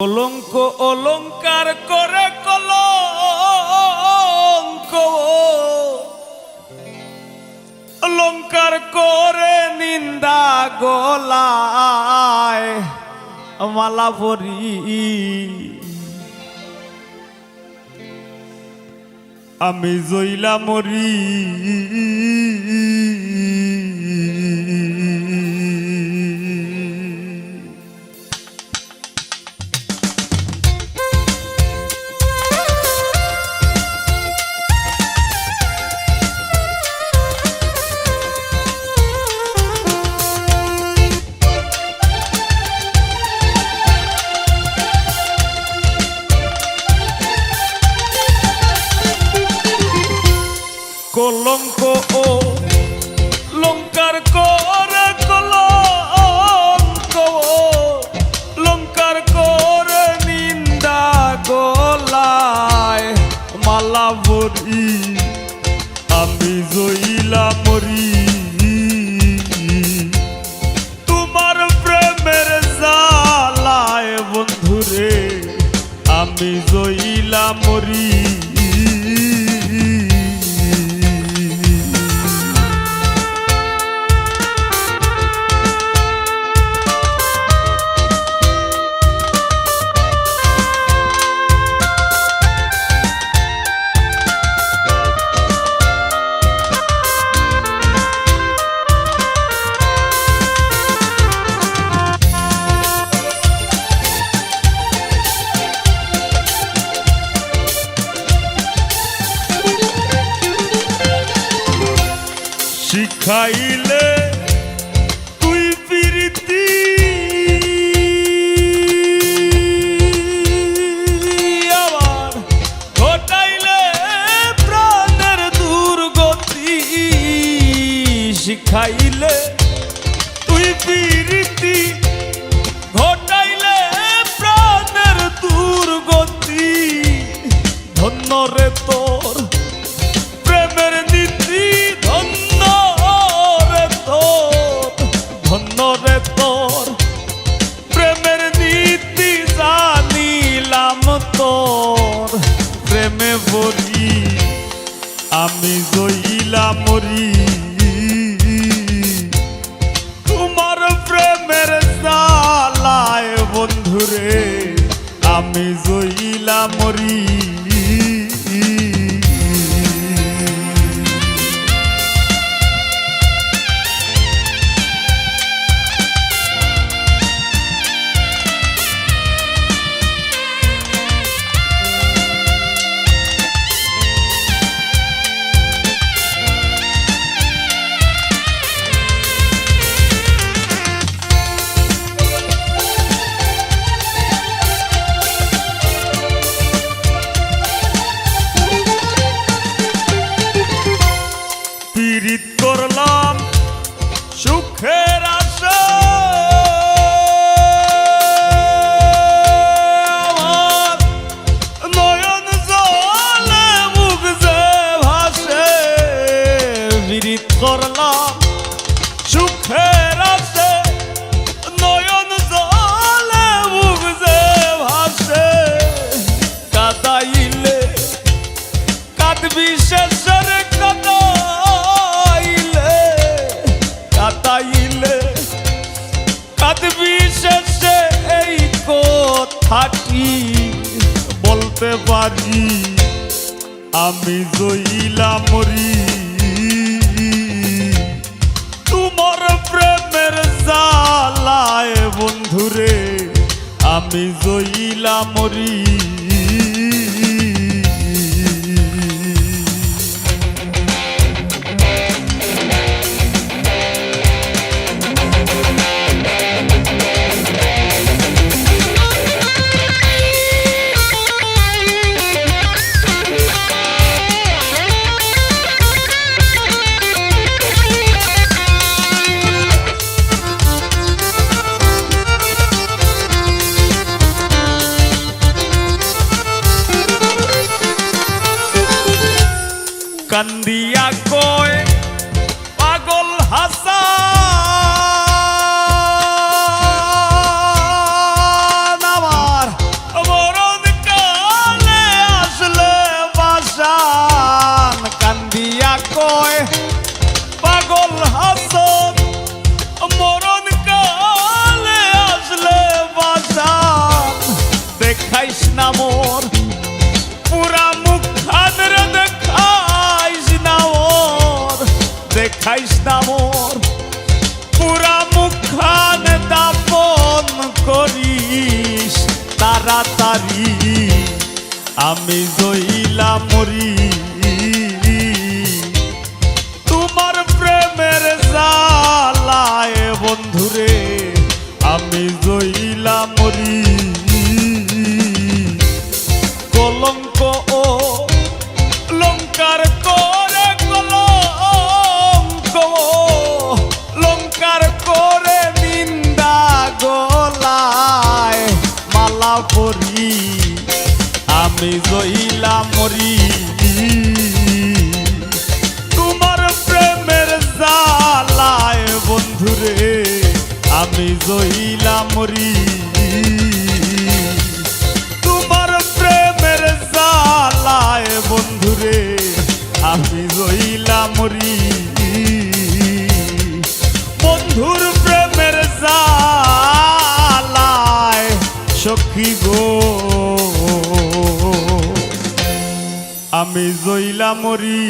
কলঙ্ক অলঙ্কার করে কলঙ্ক অলঙ্কার করে নিন্দা গলায় মালা পরি আমি জইলা মরি কলঙ্ক ও লঙ্কার করে কলঙ্ক লঙ্কার করে নিন্দা গলায় মালা ভরি আমি জইলা মরি তোমার প্রেমের জালায় বন্ধুরে আমি জইলা মরি শিখাইলে তুই প্রীতি আমার ঘটাইলে প্রাণের দুর্গতি শিখাইলে তুই প্রীতি ঘটাইলে প্রাণের দুর্গতি ধন্য রে তোর প্রেমের নীতি ধন্য রে তোর প্রেমের নীতি জানিলাম তোর প্রেমে ভরি আমি জইলা মরি তোমার প্রেমের জালায় বন্ধুরে আমি জইলা মরি পীড়িত করলাম সুখের আশা আমার নয়ন জলে মুখ যে ভাসে পীড়িত করলাম সুখের আশা নয়ন জলে মুখ যে ভাসে কাদাইলে কাঁদবি শেষের কাদা কাঁদবি শেষে এই কথাটি বলতে পারি আমি জইলা মরি তোমার প্রেমের জালায় বন্ধুরে আমি জইলা মরি কান্দিয়া কয় পাগল হাসান আমার কয় পাগল হাসন মরণ কালে আসলে বাজান দেখাইস না মোর পুরা মুখ খান রে দেখাইস না মোর দেখাইস না মোর পুরা মুখ খান দাপন করিস তাড়াতাড়ি আমি জইলা মরি তোমার প্রেমের জালায় বন্ধুরে আমি জইলা মরি কলঙ্ক ও লঙ্কার করে কলঙ্ক লঙ্কার করে নিন্দা গলায় মালা পরি আমি জইলা মরি তোমার প্রেমের জালায় বন্ধুরে আমি জইলা মরি তোমার প্রেমের জালায় বন্ধুরে আমি জইলা মরি বন্ধুর প্রেমের জালায় সখী গো আমি জইলা মরি।